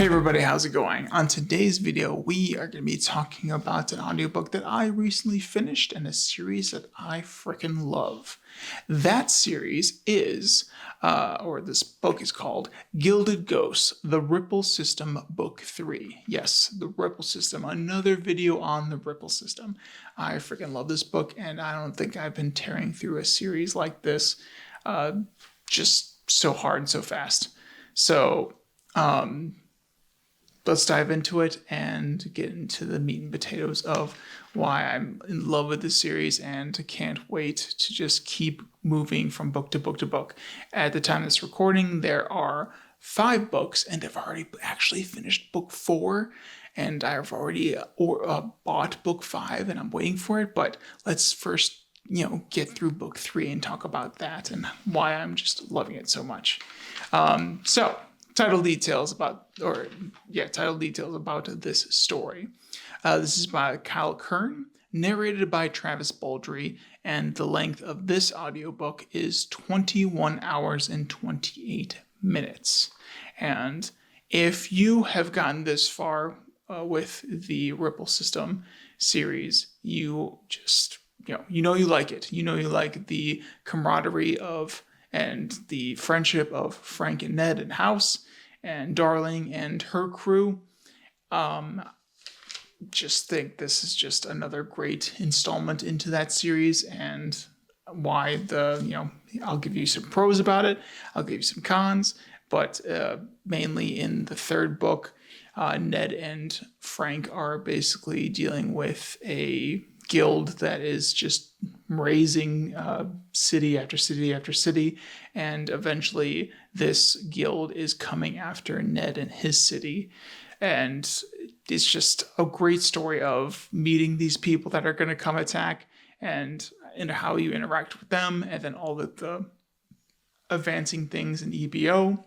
Hey everybody, how's it going? On today's video, we are going to be talking about an audiobook that I recently finished and a series that I freaking love. That series is, or this book is called Gilded Ghosts, The Ripple System Book 3. Yes, the Ripple System, another video on the Ripple System. I freaking love this book, and I don't think I've been tearing through a series like this just so hard and so fast. So, let's dive into it and get into the meat and potatoes of why I'm in love with this series and can't wait to just keep moving from book to book to book. At the time of this recording, there are 5 books, and I've already actually finished book 4, and I've already bought book 5, and I'm waiting for it. But let's first, get through book 3 and talk about that and why I'm just loving it so much. Title details about this story. This is by Kyle Kern, narrated by Travis Baldry, and the length of this audiobook is 21 hours and 28 minutes. And if you have gotten this far with the Ripple System series, you just, you like it. You like the camaraderie of and the friendship of Frank and Ned and House and Darling and her crew. Just think this is just another great installment into that series, and why I'll give you some pros about it, I'll give you some cons, but mainly in the 3rd book, Ned and Frank are basically dealing with a guild that is just raising city after city after city, and eventually this guild is coming after Ned and his city. And it's just a great story of meeting these people that are going to come attack, and how you interact with them, and then all of the advancing things in EBO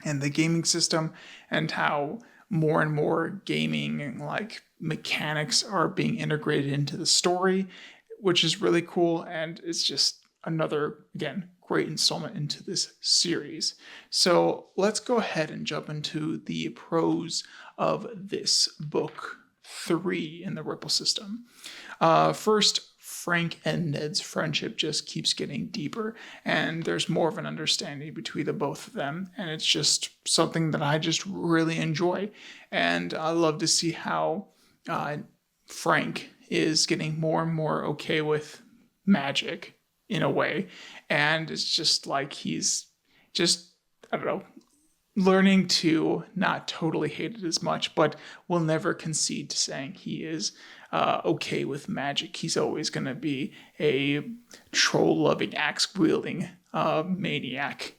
and the gaming system, and how more and more gaming mechanics are being integrated into the story, which is really cool. And it's just another, again, great installment into this series. So let's go ahead and jump into the pros of this book 3 in the Ripple System. First, Frank and Ned's friendship just keeps getting deeper, and there's more of an understanding between the both of them, and it's just something that I just really enjoy. And I love to see how Frank is getting more and more okay with magic in a way, and it's just like he's just, I don't know, learning to not totally hate it as much, but will never concede to saying he is okay with magic. He's always going to be a troll-loving, axe-wielding maniac.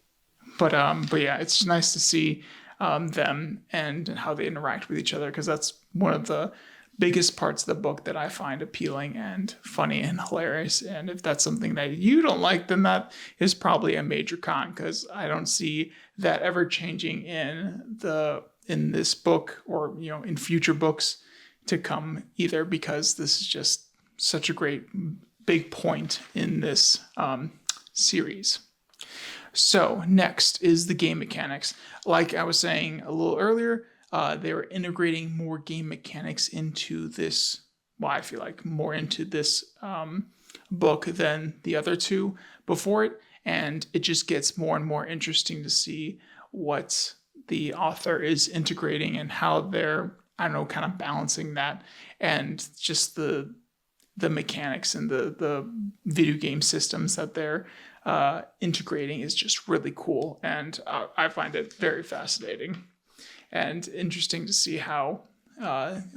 But yeah, it's nice to see them and how they interact with each other, because that's one of the biggest parts of the book that I find appealing and funny and hilarious. And if that's something that you don't like, then that is probably a major con, because I don't see that ever changing in this book, or in future books to come either, because this is just such a great big point in this series. So next is the game mechanics. Like I was saying a little earlier, they were integrating more game mechanics into this. Well, I feel like more into this book than the other 2 before it, and it just gets more and more interesting to see what the author is integrating and how they're, kind of balancing that, and just the mechanics and the video game systems that they're integrating is just really cool, and I find it very fascinating and interesting to see how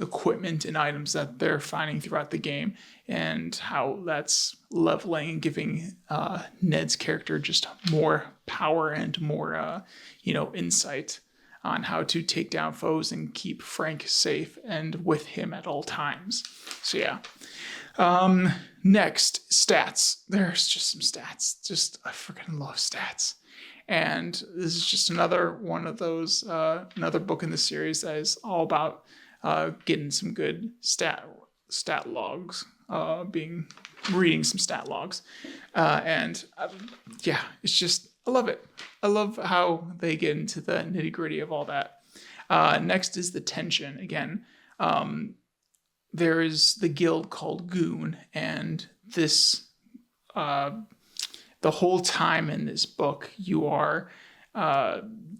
equipment and items that they're finding throughout the game, and how that's leveling and giving Ned's character just more power and more insight on how to take down foes and keep Frank safe and with him at all times. So yeah. Next, stats. There's just some stats. I freaking love stats. And this is just another one of those, another book in the series that is all about getting some good stat logs, reading some stat logs. Yeah, it's just, I love it. I love how they get into the nitty gritty of all that. Next is the tension. Again, there is the guild called Goon, and this the whole time in this book, you are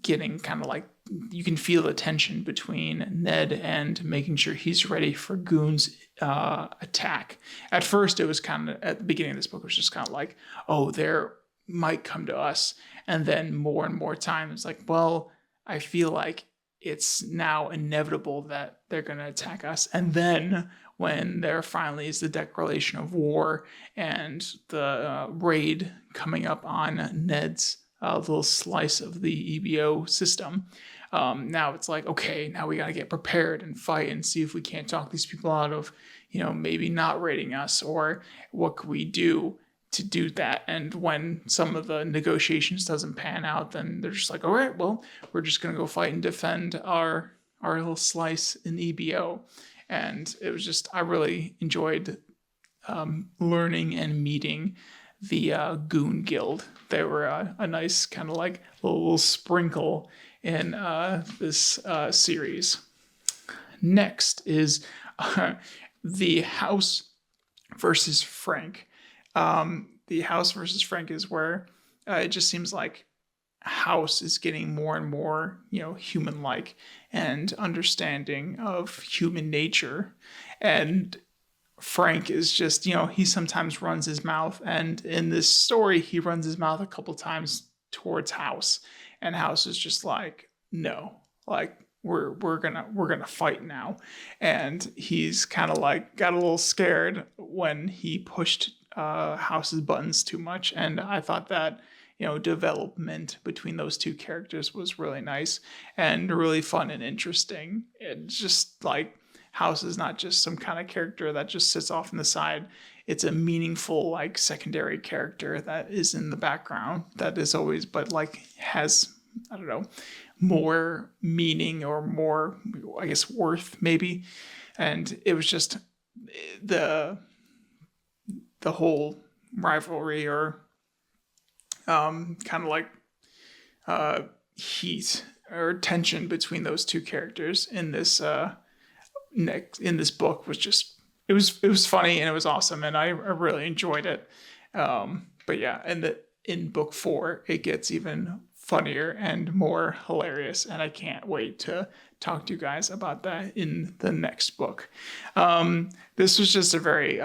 getting kind of like, you can feel the tension between Ned and making sure he's ready for Goon's attack. At first, it was kind of, at the beginning of this book, it was just kind of like, oh, they're might come to us. And then more and more time, it's like, well, I feel like it's now inevitable that they're going to attack us. And then when there finally is the declaration of war and the raid coming up on Ned's little slice of the EBO system, now it's like, okay, now we got to get prepared and fight and see if we can't talk these people out of, maybe not raiding us, or what could we do to do that. And when some of the negotiations doesn't pan out, then they're just like, all right, well, we're just going to go fight and defend our little slice in EBO. And it was just, I really enjoyed learning and meeting the Goon Guild. They were a nice kind of like little sprinkle in this series. Next is the House versus Frank. The House versus Frank is where it just seems like House is getting more and more, human-like and understanding of human nature. And Frank is just, he sometimes runs his mouth. And in this story, he runs his mouth a couple times towards House. And House is just like, no, like, we're gonna fight now. And he's kind of like got a little scared when he pushed House's buttons too much. And I thought that, development between those two characters was really nice and really fun and interesting. It's just like, House is not just some kind of character that just sits off on the side. It's a meaningful, like, secondary character that is in the background that is always, but like has, I don't know, more meaning or more, I guess, worth maybe. And it was just the whole rivalry or kind of like heat or tension between those two characters in this book was just, it was funny and it was awesome, and I really enjoyed it. But yeah, and in book 4 it gets even funnier and more hilarious, and I can't wait to talk to you guys about that in the next book. This was just a very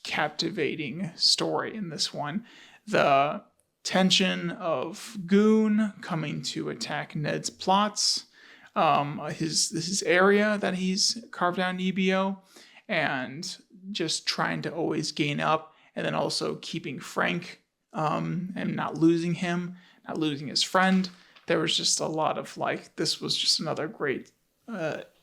captivating story in this one. The tension of Goon coming to attack Ned's plots, his area that he's carved out in EBO, and just trying to always gain up, and then also keeping Frank and not losing him, not losing his friend. There was just a lot of like, this was just another great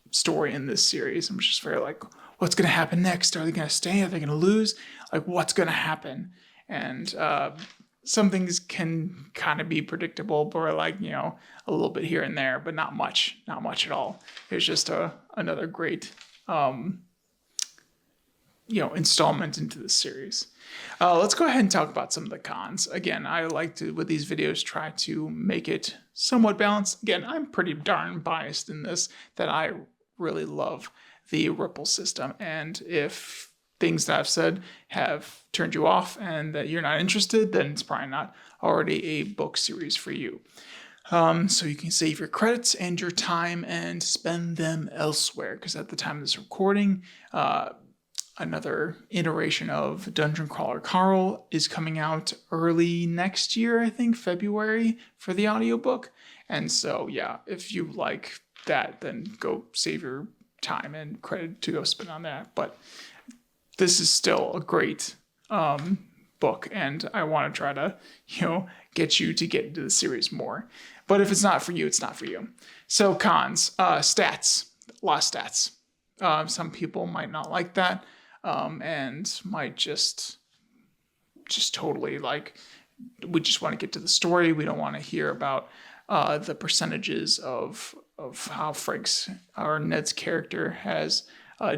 story in this series. I'm just very like, what's going to happen next? Are they going to stay? Are they going to lose? Like, what's going to happen? And some things can kind of be predictable, but like, a little bit here and there, but not much at all. It was just another great, installment into the series. Let's go ahead and talk about some of the cons. Again, I like to, with these videos, try to make it somewhat balanced. Again, I'm pretty darn biased in this, that I really love the Ripple system. And if things that I've said have turned you off and that you're not interested, then it's probably not already a book series for you. So you can save your credits and your time and spend them elsewhere, because at the time of this recording, another iteration of Dungeon Crawler Carl is coming out early next year, I think February, for the audiobook. And so, yeah, if you like that, then go save your time and credit to go spend on that. But this is still a great book, and I want to try to, get you to get into the series more. But if it's not for you, it's not for you. So cons, stats, a lot of stats. Some people might not like that, and might just totally like, we just want to get to the story. We don't want to hear about the percentages of how Frank's or Ned's character has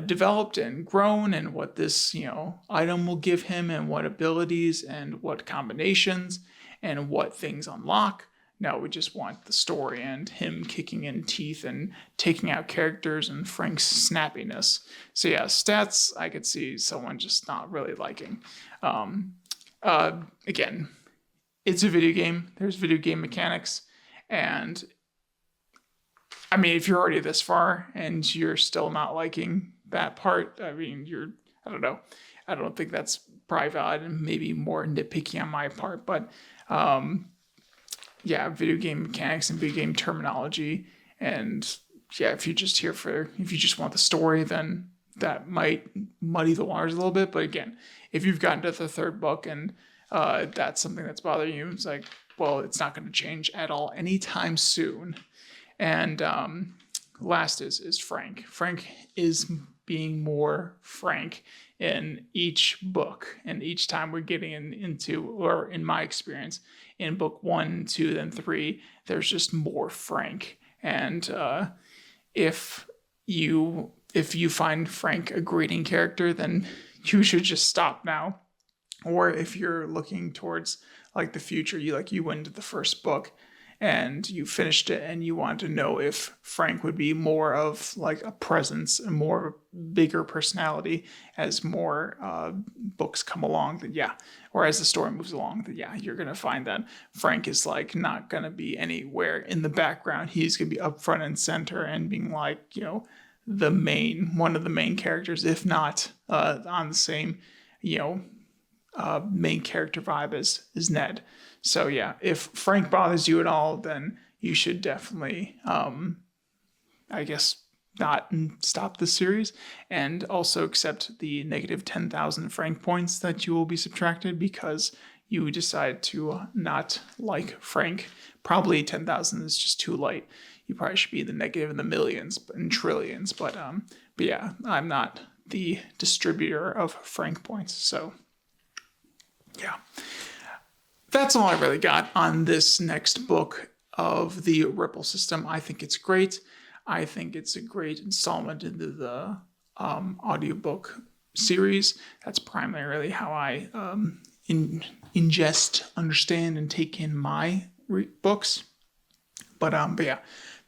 developed and grown, and what this item will give him, and what abilities and what combinations and what things unlock. No, we just want the story and him kicking in teeth and taking out characters and Frank's snappiness. So yeah, stats I could see someone just not really liking. Um, Again, it's a video game. There's video game mechanics, and I mean, if you're already this far and you're still not liking that part, I mean, I don't know. I don't think that's probably valid and maybe more nitpicky on my part, but yeah, video game mechanics and video game terminology. And yeah, if you just want the story, then that might muddy the waters a little bit. But again, if you've gotten to the third book and that's something that's bothering you, it's like, well, it's not going to change at all anytime soon. And last is Frank. Frank is being more Frank in each book, and each time we're getting into, or in my experience, in book 1, 2, then 3, there's just more Frank. And if you find Frank a grating character, then you should just stop now. Or if you're looking towards like the future, you went into the first book and you finished it and you want to know if Frank would be more of like a presence and more bigger personality as more books come along, then yeah, or as the story moves along, then yeah, you're going to find that Frank is like not going to be anywhere in the background. He's going to be up front and center and being like, one of the main characters, if not on the same, main character vibe as Ned. So yeah, if Frank bothers you at all, then you should definitely, I guess, not stop the series, and also accept the negative 10,000 Frank points that you will be subtracted because you decide to not like Frank. Probably 10,000 is just too light. You probably should be the negative in the millions and trillions. But yeah, I'm not the distributor of Frank points, so yeah. That's all I really got on this next book of the Ripple system. I think it's great. I think it's a great installment into the audiobook series. That's primarily how I ingest, understand, and take in my books. But yeah,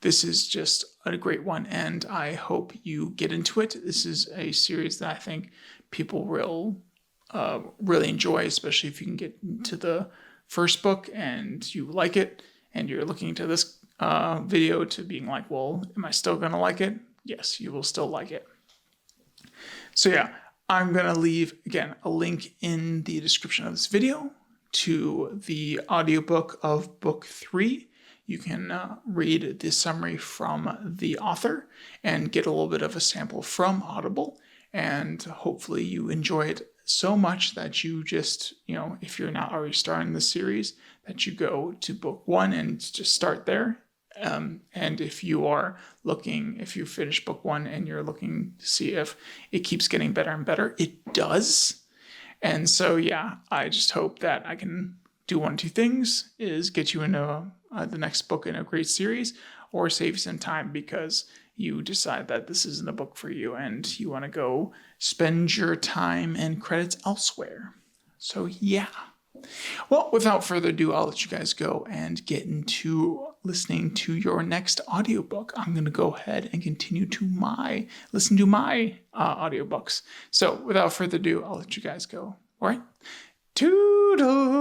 this is just a great one, and I hope you get into it. This is a series that I think people will really enjoy, especially if you can get into the first book and you like it, and you're looking to this video to being like, well, am I still going to like it? Yes, you will still like it. So yeah, I'm going to leave, again, a link in the description of this video to the audiobook of book 3. You can read the summary from the author and get a little bit of a sample from Audible, and hopefully you enjoy it so much that you just, if you're not already starting the series, that you go to book 1 and just start there. And if you finish book 1 and you're looking to see if it keeps getting better and better, it does. And so, yeah, I just hope that I can do one of two things, is get you into the next book in a great series, or save you some time because you decide that this isn't a book for you and you want to go spend your time and credits elsewhere. So yeah. Well, without further ado, I'll let you guys go and get into listening to your next audiobook. I'm going to go ahead and continue to listen to my audiobooks. So without further ado, I'll let you guys go. All right. Toodles!